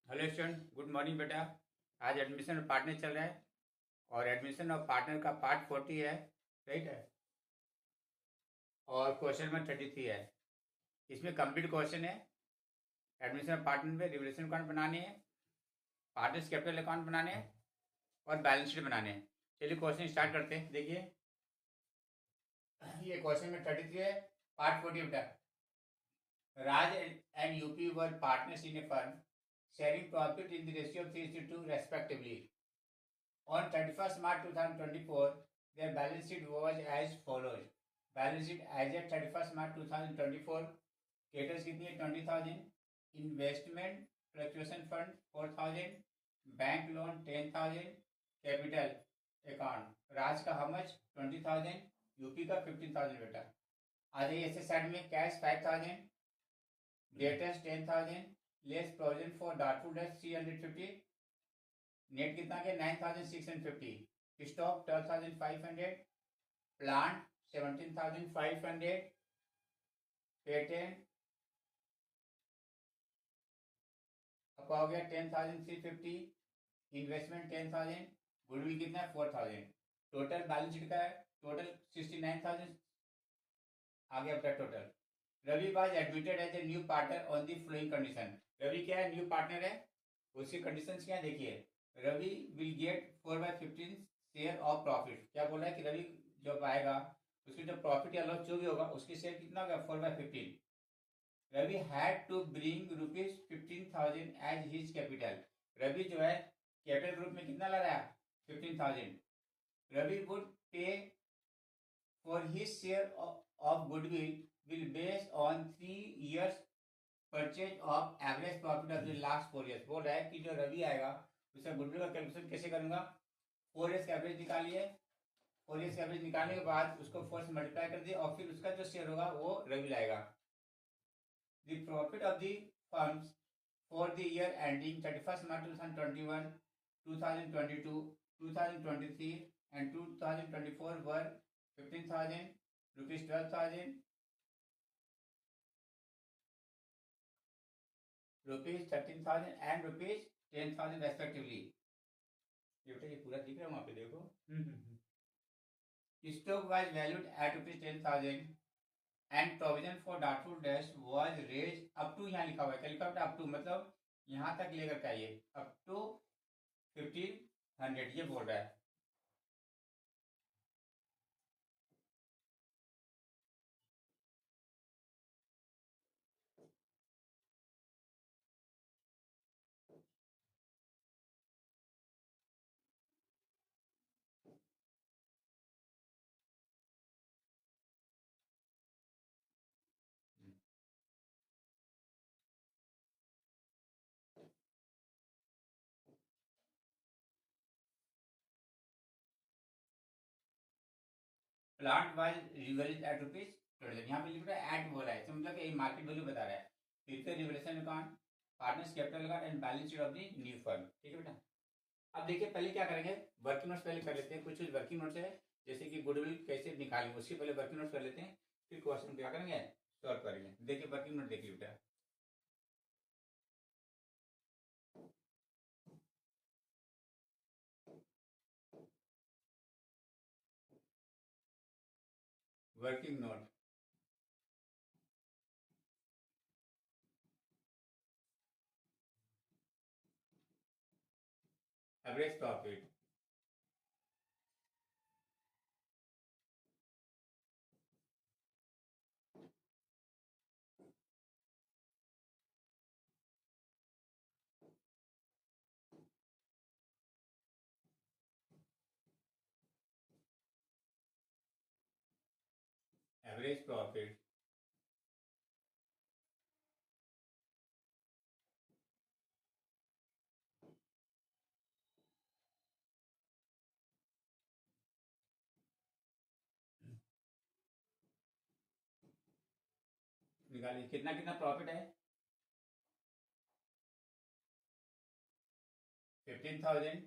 Hello student, good morning बेटा। आज admission of partner चल रहा है और एडमिशन ऑफ पार्टनर का पार्ट 40 है, राइट है। और क्वेश्चन नंबर 33 है। इसमें कंप्लीट क्वेश्चन है। एडमिशन ऑफ पार्टनर में रिवोल्यूशन अकाउंट बनाने हैं, पार्टनर्स कैपिटल अकाउंट बनाने हैं और बैलेंस शीट बनाने हैं। चलिए क्वेश्चन स्टार्ट करते हैं। देखिए, ये क्वेश्चन में 33 है, पार्ट 40 बेटा। Raj and UP were partners in a firm, sharing profit in the ratio of 3:2 respectively. On 31st March 2024, their balance sheet was as follows. Balance sheet as at 31st March 2024, caters कितनी है 20,000, investment fluctuation fund 4,000, bank loan 10,000, capital account राज का how much 20,000, UP का 15,000 बेटा। आ जाइए ऐसे side में cash 5,000, debtors 10,000, less provision for doubtful dates 350, net कितना के 9,650, स्टॉक 12,500, प्लांट 17,500, पेटेंट अब हो गया 10,350, इन्वेस्टमेंट 10,000, गुडविल कितना है 4,000। टोटल बैलेंस शीट का है टोटल 69,000 आ गया अपना total. Ravi was admitted as a new partner on the flowing condition. Ravi क्या है, न्यू पार्टनर है। उसकी कंडीशंस क्या है देखिए। Ravi will get 4/15 share of profit. क्या बोल रहा है कि रवि जब आएगा उसकी जो प्रॉफिट या लॉस जो भी होगा उसकी शेयर कितना होगा 4/15। Ravi had to bring ₹15,000 as his capital. Ravi जो है कैपिटल ग्रुप में कितना ला रहा है 15,000। रवि वुड पे for his share of goodwill will based on 3 years purchase of average profit of the last 4 years। बोल रहा है कि जो रवि आएगा उसका गुडविल का कैलकुलेशन कैसे करूंगा। 4 years का एवरेज निकालिए, 4 years का एवरेज निकालने के बाद उसको 4 से मल्टीप्लाई कर दिए और फिर उसका जो शेयर होगा वो रवि लाएगा। The profit of the firms for the year ending 31st March 2021, 2022, 2023 and 2024 were 15,000, rupees 12,000, rupees 13,000 and rupees 10,000 respectively. ये बेटा ये पूरा दिख रहा है वहां पे देखो। Stock was valued at rupees 10,000 and provision for doubtful debts was raise up to, यहाँ लिखा हुआ है क्या लिखा हुआ है अप टू, मतलब यहाँ तक लेकर के आइए अप टू 1,500 ये बोल रहा है। Plant was revalued at rupees 20,000, यहाँ पे लिख रहा है एट बोला है तो मतलब कि मार्केट वैल्यू बता रहा है। फिर revaluation account, partners capital account and balance sheet of the new firm. ठीक है बेटा। अब देखिए पहले क्या करेंगे, वर्किंग नोट्स पहले कर लेते हैं। कुछ वर्किंग नोट्स है जैसे कि गुडविल कैसे निकालेंगे उसके पहले वर्किंग नोट्स कर लेते हैं, फिर क्वेश्चन क्या करेंगे सॉल्व करेंगे। देखिए वर्किंग नोट देखिए बेटा। Working note average profit, average profit निकालिए कितना कितना प्रॉफिट है 15,000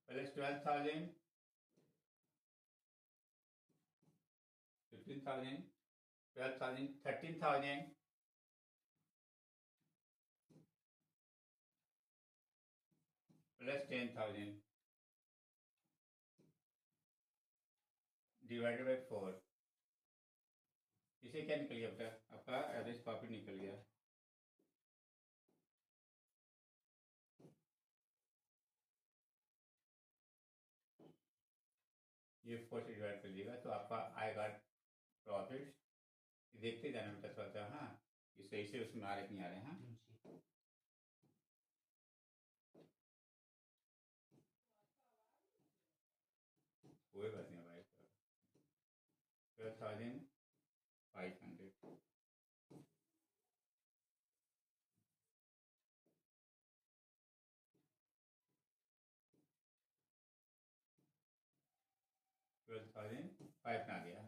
प्लस 12,000, 15,000 12,000, 13,000 plus 10,000 डिवाइडेड बाई 4। इसे क्या निकल गया बेटा? आपका एवरेज प्रॉफिट निकल गया। ये 4 से डिवाइड कर दिएगा तो आपका आएगा प्रॉफिट। देखते जाना बेटा थोड़ा सा, हाँ ये सही से उसमें आ रहे नहीं आ रहे। हाँ कोई बात नहीं भाई। 12,500 12,500 आ गया।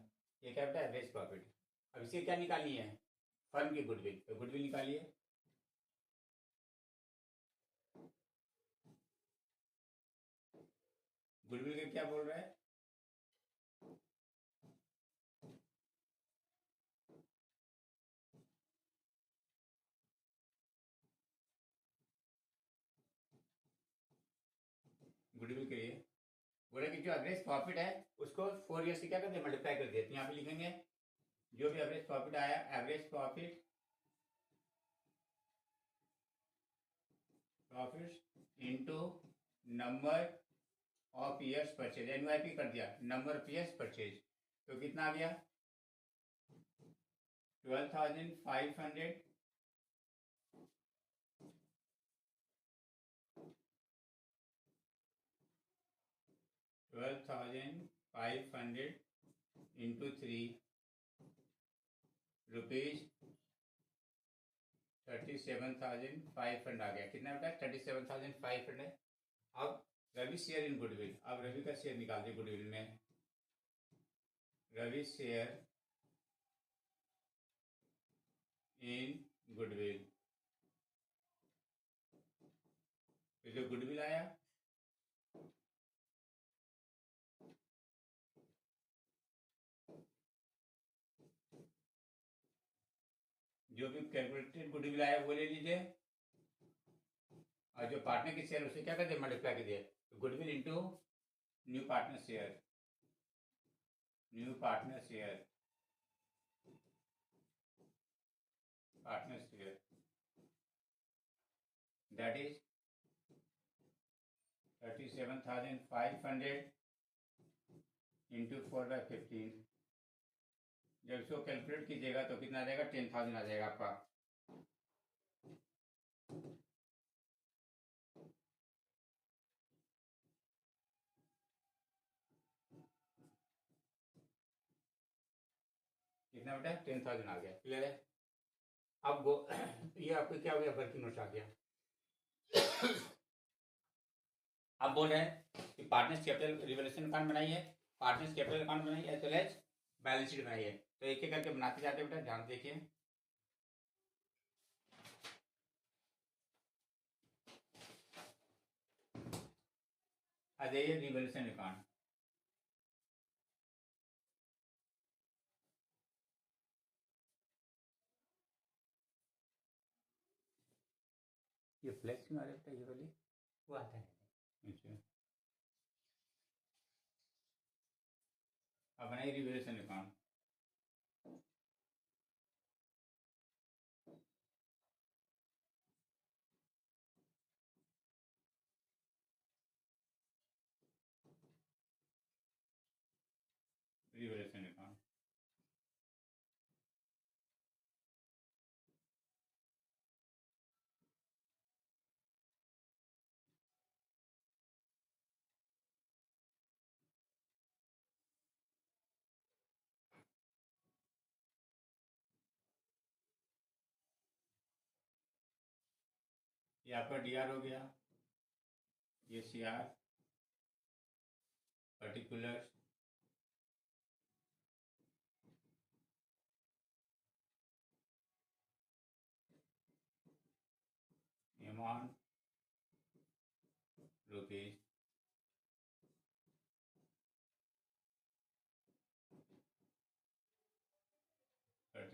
ये क्या बेटा? Average profit. अब इसे क्या निकालनी है? फर्म की गुडविल। तो गुडविल निकालिए। गुडविल का क्या बोल रहा है? गुडविल के लिए बोला कि जो एवरेज प्रॉफिट है उसको 4 ईयर से क्या करते हैं? मल्टीप्लाई कर देते हैं। यहाँ पे लिखेंगे जो भी एवरेज प्रॉफिट आया, average profit into number of years purchase. NYP कर दिया, नंबर ऑफ ईयर्स परचेज। तो कितना आ गया? 12,500 12,500 इंटू 3 रुपीज 37,500 आ गया। कितना बेटा? 37,500। अब रवि शेयर इन गुडविल। अब रवि का शेयर निकाल दिए गुडविल में। Ravi share in goodwill. तो जो गुडविल आया जो भी कैलकुलेटेड गुडविल आया वो ले लीजिए, और जो पार्टनर की शेयर उसे क्या कर दिए? मल्टीप्लाई कर दिए। Goodwill into new partner share. New partner share, partner share that is 37,500 into 4/15। जब इसको कैलकुलेट कीजिएगा तो कितना आ जाएगा? 10,000 आ जाएगा आपका। कितना बेटा? 10,000 आ गया। क्लियर है? अब वो ये आपको क्या हो गया? वर्किंग नोट आ गया। अब बोल रहे हैं कि पार्टनर्स कैपिटल रिवोल्यूशन अकाउंट बनाइए, पार्टनर्स कैपिटल अकाउंट बनाइए, as well as balance sheet बनाइए। तो एक एक करके बनाते जाते बेटा, ध्यान देखिए। आ जाइए रिवोल्यूशन अकाउंट। ये फ्लेक्स में आ रहा है ये वाली, वो आता है। अच्छा, अब बनाइए रिवोल्यूशन अकाउंट। रिवोल्यूशन अकाउंट ये आपका डीआर हो गया, ये सीआर पर्टिकुलर, अमाउंट रुपीज 37,500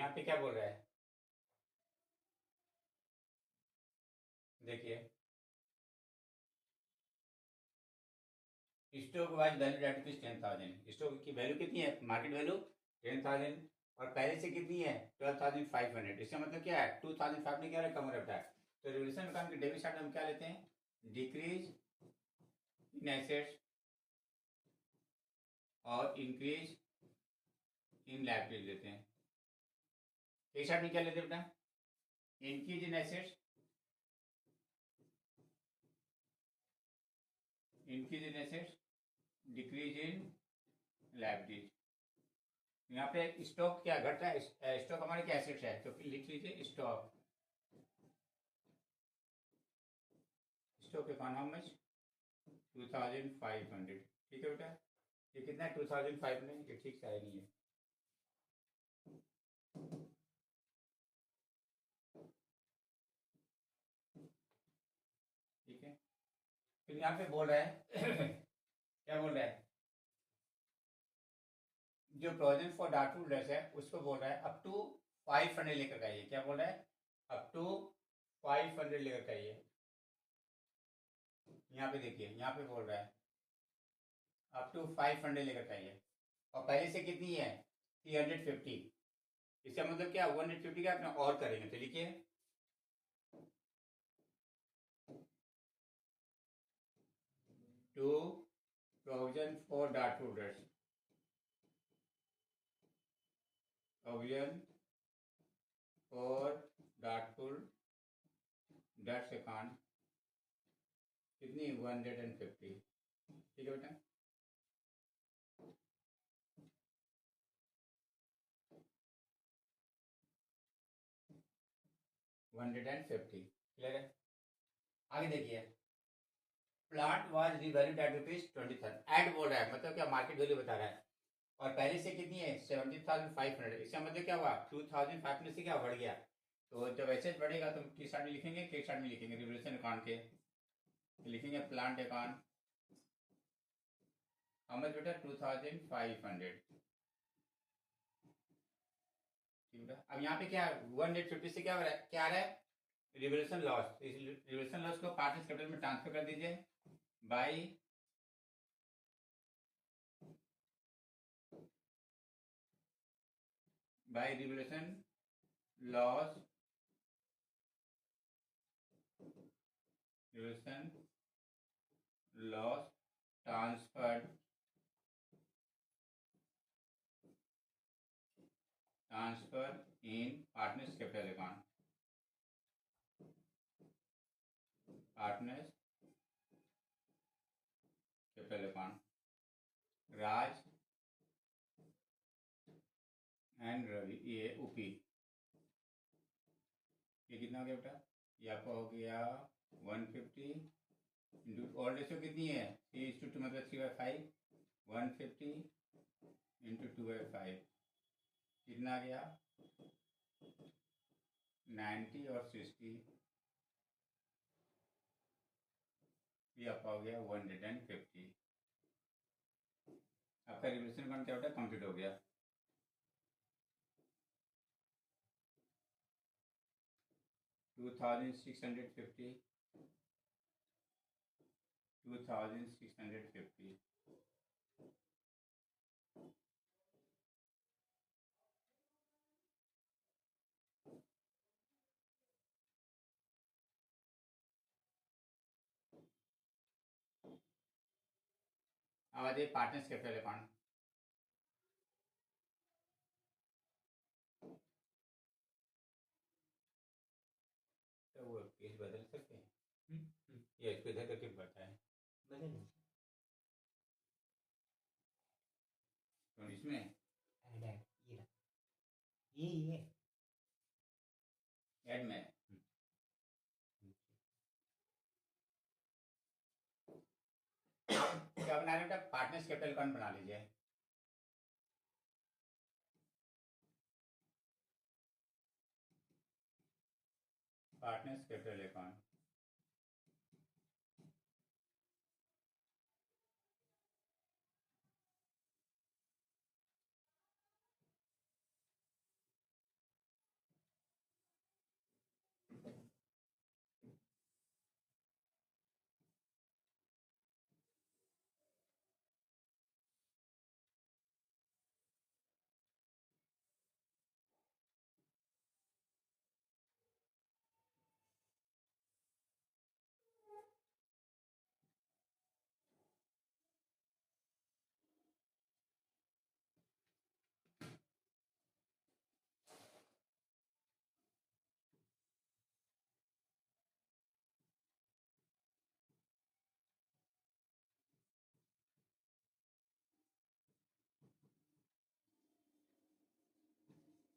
यहाँ पे क्या बोल रहा है, देखिए stock was valued at rupees 10,000, stock की वैल्यू कितनी है, मार्केट वैल्यू 10,000, और पहले से कितनी है 12,500। इसका मतलब क्या है 2,500 क्या कम रखता है। तो रिवोल्यूशन अकाउंट के डेबिट साइड हम क्या लेते हैं, डिक्रीज इन एसेट्स और इंक्रीज इन लायबिलिटीज लेते हैं। एक साइड में क्या लेते हैं बेटा, increase in assets, increase in assets, decrease in liabilities. यहाँ पे स्टॉक क्या घट रहा है, स्टॉक हमारे क्या एसेट्स है, तो लिख लीजिए stock, stock account how much 2,500। ठीक है बेटा, ये कितना है 2,500, ये ठीक से आया नहीं है। ठीक है, फिर यहाँ पे बोल रहा है क्या बोल रहा है, जो प्रोविजन फॉर डाउटफुल डेट्स है उसको बोल रहा है अप टू 500 लेकर के आइए। क्या बोल रहा है, अप टू 500 लेकर के आइए। यहाँ पे देखिए, यहाँ पे बोल रहा है अप टू 500 लेकर के आइए, और पहले से कितनी है 350। इसका मतलब क्या 150 का अपना और करेंगे, तो लिखिए to provision for doubtful debts, provision for doubtful debts account कितनी 150। ठीक है बेटा, $150 क्लियर है। आगे देखिए, plant was revalued at ₹20,000, add बोल रहा है मतलब क्या मार्केट वैल्यू बता रहा है, और पहले से कितनी है 70,500। इसका मतलब क्या हुआ 2,500 से क्या बढ़ गया। तो जब एसेट बढ़ेगा तो किस साइड में लिखेंगे, किस साइड में लिखेंगे, रिवोल्यूशन अकाउंट के लिखेंगे प्लांट अकाउंट हाउ मच बेटा 2,500। ठीक है, अब यहाँ पे क्या 150 से क्या हो रहा है, क्या आ रहा है रिवोल्यूशन लॉस। इस रिवोल्यूशन लॉस को पार्टनर्स कैपिटल में ट्रांसफर कर दीजिए by revaluation loss, revaluation loss transferred in partners capital account, partners capital account, Raj and Ravi, ये ऊपी, ये कितना हो गया बेटा, ये आपका हो गया 150 इंटू, और रेशो कितनी है 3:2 मतलब 3/5, 150 इंटू 2/5 कितना आ गया 90 और 60, ये आपका हो गया 150। आपका रिवोल्यूशन अकाउंट क्या होता है कंप्लीट हो गया। $2,650, 2,650। अब आ जाइए पार्टनर्स कैपिटल अकाउंट, तो वो केस बदल सकते हैं, या इसको इधर करके बताएं बदल, तो इसमें ऐड ये ऐड में क्या बना रहे हैं, पार्टनर्स कैपिटल अकाउंट बना लीजिए। पार्टनर्स कैपिटल अकाउंट,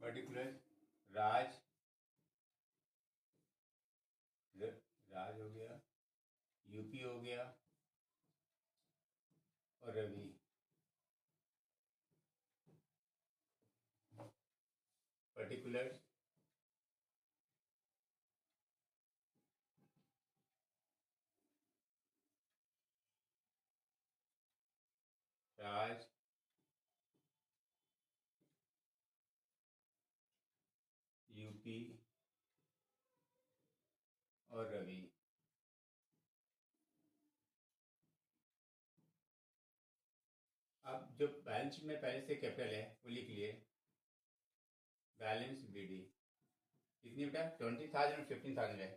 पर्टिकुलर राज राज हो गया, यूपी हो गया और रवि। पर्टिकुलर राज, यूपी और रवि। अब जो बैलेंस शीट में पहले से कैपिटल है वो लिख लिए, बैलेंस बीडी कितनी बेटा 20,000 और 15,000 है।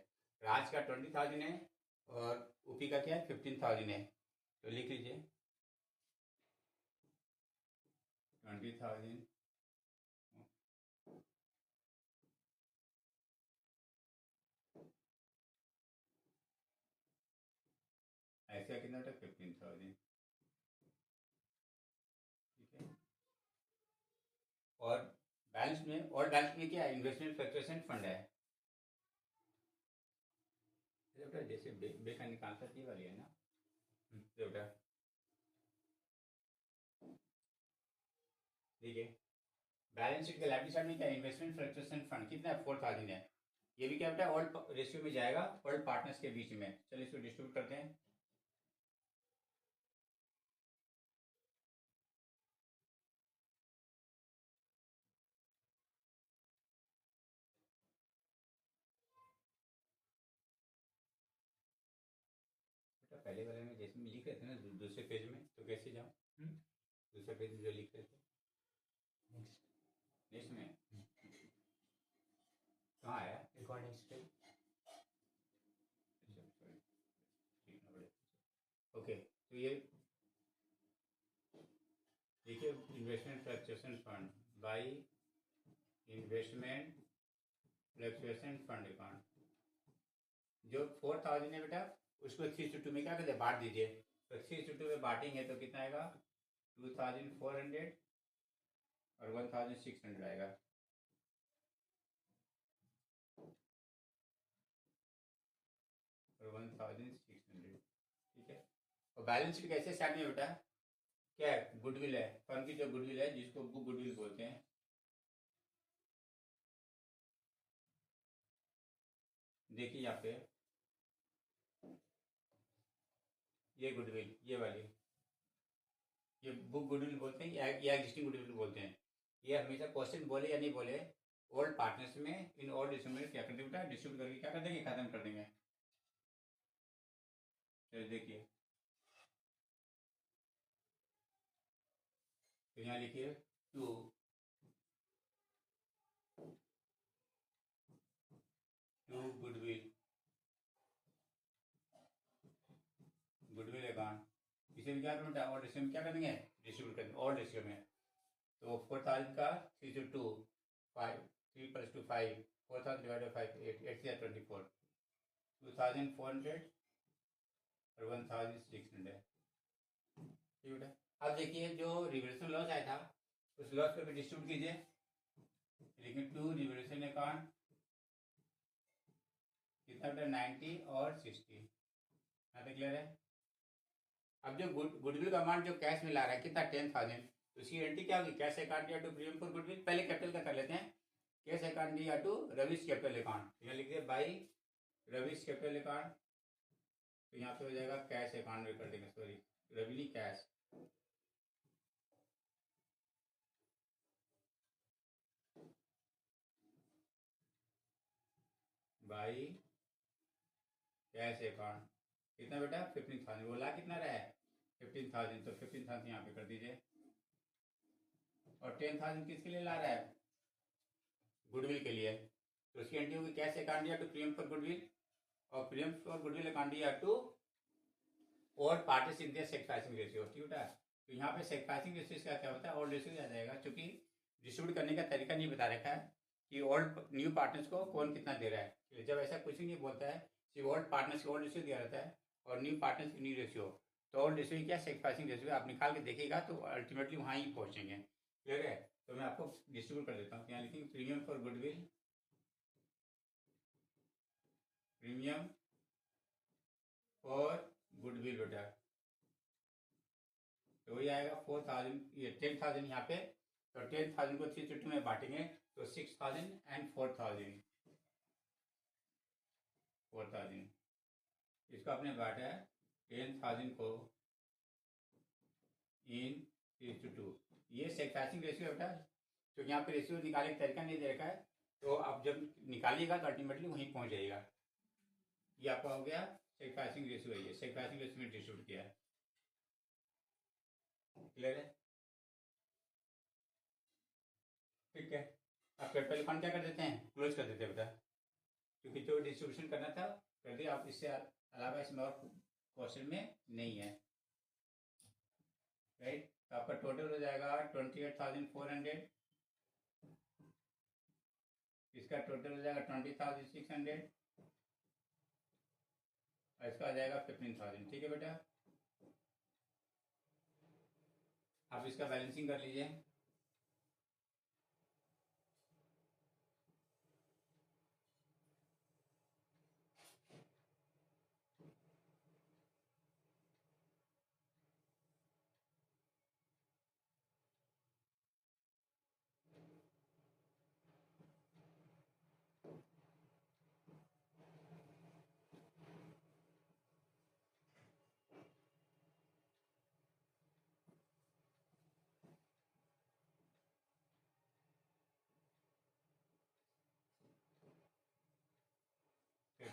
राज का 20,000 है और ऊपी का क्या है 15,000 है, तो लिख लीजिए 20,000 ऐसा कितना बेटा 15,000, ठीक है। और बैलेंस में क्या है इन्वेस्टमेंट फ्लक्चुएशन फंड है, बेटा जैसे बे का निकालता थी वाली है ना, बेटा देखिए बैलेंस शीट के लाइबिलिटी साइड में क्या इन्वेस्टमेंट फ्लक्चुएशन फंड कितना है 4,000 है। ये भी क्या बेटा ऑल रेशियो में जाएगा ऑल पार्टनर्स के बीच में। चलिए इसको डिस्ट्रीब्यूट करते हैं। बेटा पहले वाले में जैसे लिख रहे थे ना दूसरे पेज में, तो कैसे जाऊँ दूसरे पेज में जो लिख रहे थे नेक्स्ट में कहाँ आया रिकॉर्डिंग्स पे। ओके तो ये देखिए investment fluctuation fund by investment fluctuation fund account, जो 4,000 है बेटा उसको 3/2 में क्या करते बांट दीजिए, तो 3/2 में बांटेंगे तो कितना आएगा 2,400 और 1,600 आएगा। और 1,600, ठीक है। और बैलेंस शीट कैसे स्टार्ट में बेटा क्या है गुडविल है, फर्म की जो गुडविल है जिसको बुक गुडविल बोलते हैं। देखिए यहाँ पे ये गुडविल ये वाली ये बुक गुडविल बोलते हैं या एग्जिस्टिंग गुडविल बोलते हैं। ये हमेशा क्वेश्चन बोले या नहीं बोले ओल्ड पार्टनर्स में इन ओल्ड डिस्ट्रीब्यूट क्या कर देंगे डिस्ट्रीब्यूट करके क्या कर देंगे खत्म कर देंगे। तो देखिए तो यहाँ लिखिए टू गुडविल अकाउंट इसे भी क्या करूँगा और रेशियो में क्या करेंगे डिस्ट्रीब्यूट करेंगे और रेशियो में। तो 4,000 का 3/2 5 3 + 2 5 4,000 / 5 8 8 से 24 2,400 और 1,600, ठीक है। अब देखिए जो रिवल्यूशन लॉस आया था उस लॉस को भी डिस्ट्रीब्यूट कीजिए, लेकिन टू रिवल्यूशन अकाउंट कितना बेटा 90 और 60, यहाँ पे क्लियर है। अब जो गुडविल का अमाउंट जो कैश में ला रहा है कितना 10,000, तो उसकी एंट्री क्या होगी कैश अकाउंट या टू प्रीमियम फॉर गुडविल, पहले कैपिटल का कर लेते हैं कैश अकाउंट या टू रविश कैपिटल अकाउंट, यहाँ लिखिए बाई रविश कैपिटल अकाउंट, तो यहाँ पे हो जाएगा कैश अकाउंट में कर देंगे सॉरी रवि नहीं कैश, बाई कैश अकाउंट कितना बेटा 15,000, वो ला कितना रहा है 15,000, तो 15,000 यहाँ पे कर दीजिए। और 10,000 किसके लिए ला रहा है गुडविल के लिए, तो उसकी एंट्री होगी कैश अकाउंट या टू प्रीमियम फॉर गुडविल और प्रीमियम फॉर गुडविल अकाउंट या टू और parties in their sacrificing ratio, ठीक है। तो यहाँ पे सैक्रिफाइसिंग रेशियो का क्या होता है और रेशियो आ जाएगा, क्योंकि डिस्ट्रीब्यूट करने का तरीका नहीं बता रखा है कि ओल्ड न्यू पार्टनर्स को कौन कितना दे रहा है। जब ऐसा कुछ नहीं बोलता है कि ओल्ड पार्टनर्स को ओल्ड रेशियो दिया रहता है और न्यू पार्टनर्स की न्यू रेशियो, तो ओल्ड रेशियो क्या सैक्रिफाइसिंग रेशियो आप निकाल के देखिएगा तो अल्टीमेटली वहाँ ही पहुँचेंगे, क्लियर है। तो मैं आपको डिस्ट्रीब्यूट कर देता हूँ। यहाँ लिखेंगे premium for goodwill, premium for goodwill बेटा, तो वही आएगा 4000, ये 10,000 यहाँ पे, तो 10,000 को 3 में बांटेंगे तो 6,000 एंड 4,000, इसको आपने बांटा है 10,000 को इन 3:2। ये सैक्रिफाइसिंग रेशियो है बेटा, क्योंकि यहाँ पे रेशियो निकालने का तरीका नहीं दे रखा है, तो आप जब निकालिएगा तो अल्टीमेटली वहीं पहुंच जाएगा। ये आपका हो गया सैक्रिफाइसिंग रेशियो, है ये सैक्रिफाइसिंग रेशियो में डिस्ट्रीब्यूट किया है। क्लियर है? ठीक है, आप पेपर फंड क्या कर देते हैं, क्लोज कर देते हैं बेटा, क्योंकि जो डिस्ट्रीब्यूशन करना था कर दिया। आप इससे अलावा इसमें और क्वेश्चन में नहीं है, राइट। तो आपका टोटल हो जाएगा 28,400, इसका टोटल हो जाएगा 20,600, और इसका आ जाएगा 15,000। ठीक है बेटा, आप इसका बैलेंसिंग कर लीजिए।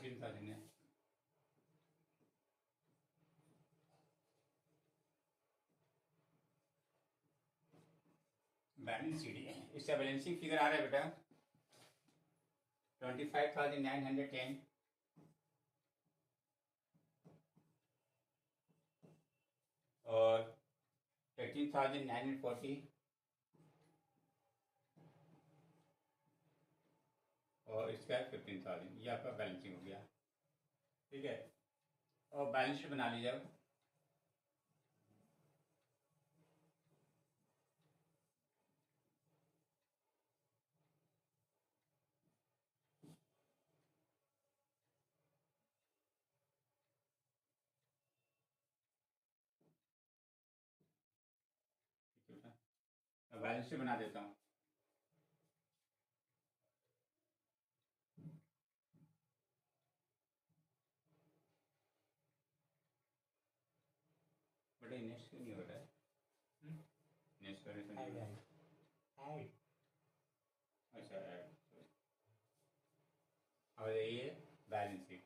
है बैलेंस शीट है, इसका बैलेंसिंग फिगर आ रहा है बेटा 25,910, और 13,940, और इसका 15,000। ये आपका बैलेंसिंग हो गया। ठीक है, और बैलेंस शीट बना लीजिए अब। बैलेंस शीट बना देता हूँ। बट नेक्स्ट क्यों नहीं हो रहा है? नेक्स्ट करे तो नहीं होगा। अच्छा ऐड, और ये balance sheet,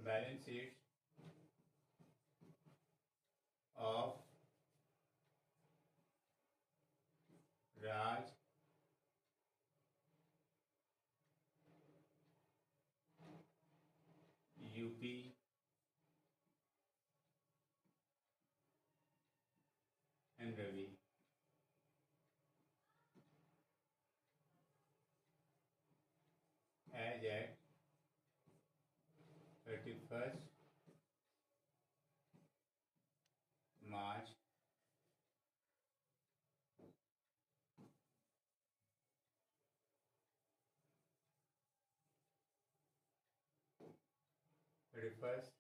balance sheet of Raj UP and Ravi. As at 31st March 31st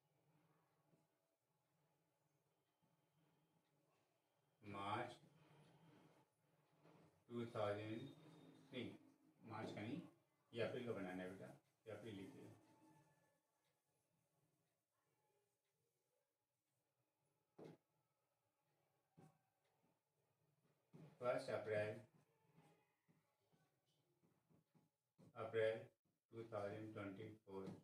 March 2000, नहीं मार्च का नहीं, ये अप्रैल का बनाना है बेटा, ये अप्रैल लिखिए। 1 अप्रैल 2024।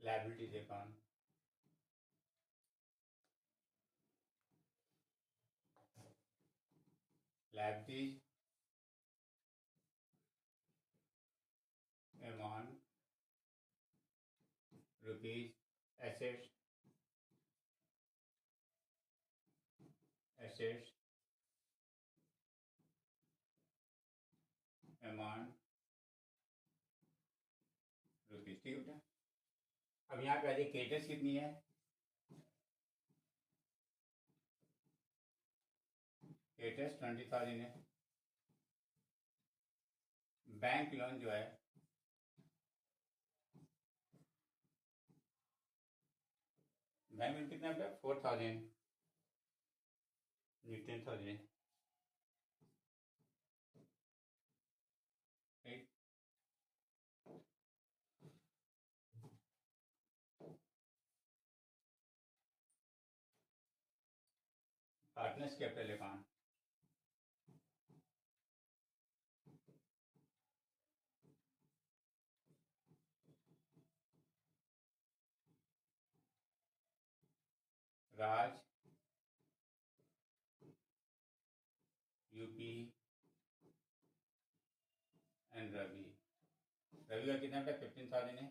Liabilities account, liabilities amount rupees, assets amount rupees. ठीक है बेटा। अब यहाँ पे आ जाए क्रेडिटर्स कितनी है, क्रेडिटर्स 20,000 है। बैंक लोन जो है बैंक लोन कितना है 4,000, 10,000 right. Partners capital account, Raj, UP and Ravi. Ravi का कितना बेटा 15,000 है,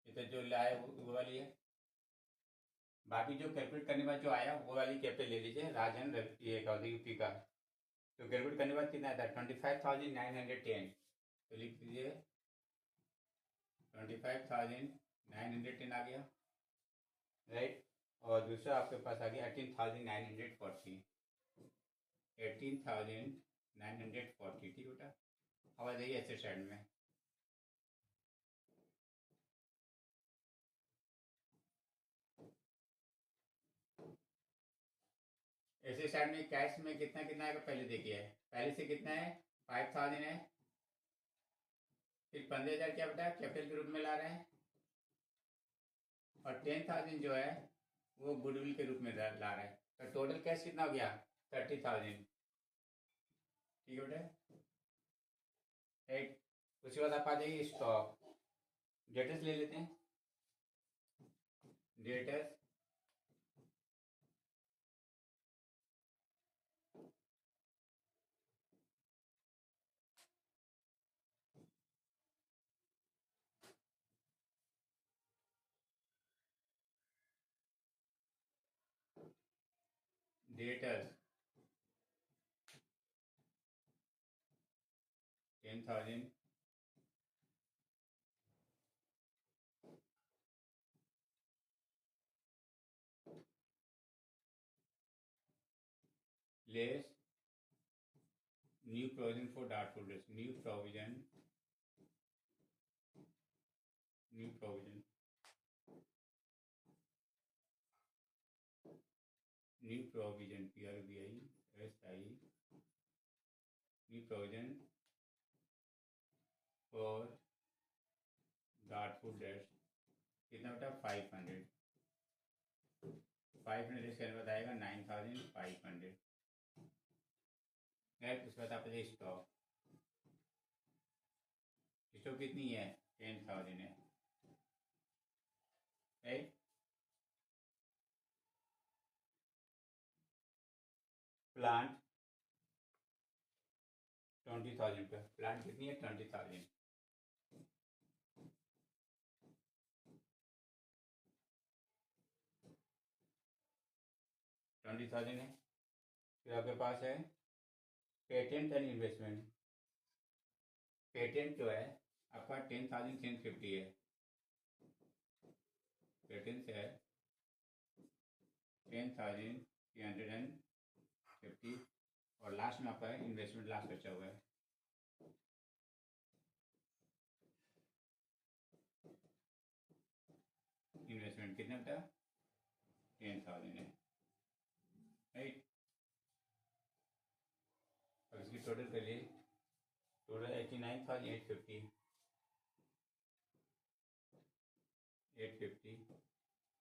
ये तो जो लाया वो वाली है। बाकी जो कैलकुलेट करने के बाद जो आया वो वाली कैपिटल ले लीजिए, राजन रवि ये का यूपी का। तो कैलकुलेट करने के बाद कितना आता है 25,910, तो लिख दीजिए 25,910 आ गया राइट। और दूसरा आपके पास आ गया 18,940, 18,940। ठीक बेटा। अब आ जाइए ऐसे साइड में, ऐसे साइड में कैश में कितना कितना आएगा पहले देखिए, पहले से कितना है 5,000 है, फिर 15,000 क्या बेटा कैपिटल के रूप में ला रहे हैं, और 10,000 जो है वो गुडविल के रूप में ला रहा है। तो टोटल कैश कितना हो गया 30,000। ठीक है बेटा राइट। उसके बाद आप आ जाइए स्टॉक, डेटर्स ले लेते हैं, debtors debtors 10,000 less new provision for dart holders, new provision new provision PRVI new provision for dart holders कितना बेटा 500, 500 इसके बाद आएगा 9,500 राइट। उसके बाद आप स्टॉक, स्टॉक कितनी है 10,000 है राइट। प्लांट 20,000 का, प्लांट कितनी है 20,000, है। फिर आपके पास है पेटेंट एंड इन्वेस्टमेंट, पेटेंट जो है आपका 10,350 है, पेटेंट है 10,350। और लास्ट में आपका इन्वेस्टमेंट लास्ट बचा हुआ है, इन्वेस्टमेंट कितना था 10,000 है राइट। अब इसकी टोटल करिए, टोटल 89,850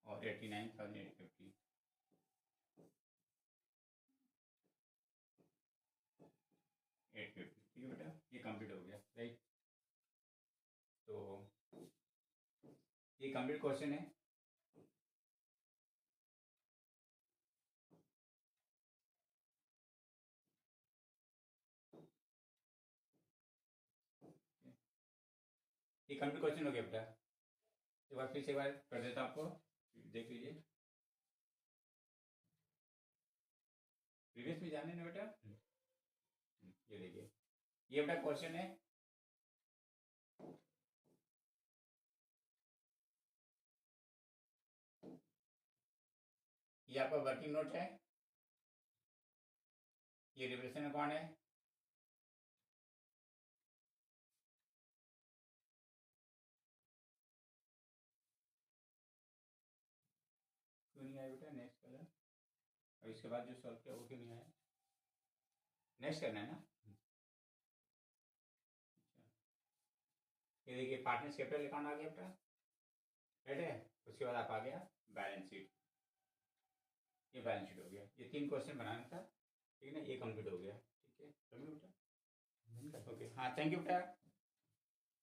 और 89,850 850। ठीक है बेटा, ये कंप्लीट हो गया राइट। तो ये कंप्लीट क्वेश्चन है। ये कंप्लीट क्वेश्चन हो गया बेटा। एक बार फिर से एक बार कर देता हूँ आपको, देख लीजिए। प्रीवियस में जाने ना बेटा। ये देखिए, ये बेटा क्वेश्चन है। ये आपका वर्किंग नोट है। ये रिप्रेजेंट कौन है? क्यों नहीं आया बेटा? Next colour. और इसके बाद जो सॉल्व किया वो क्यों नहीं आया? नेक्स्ट करना है ना। ये देखिए, पार्टनर्स कैपिटल अकाउंट आ गया बेटा, राइट है। उसके बाद आप आ गया बैलेंस शीट। ये बैलेंस शीट हो गया। ये 3 क्वेश्चन बनाना था, ठीक है ना। ये कंप्लीट हो गया, ठीक है। बेटा ओके, हाँ, थैंक यू बेटा।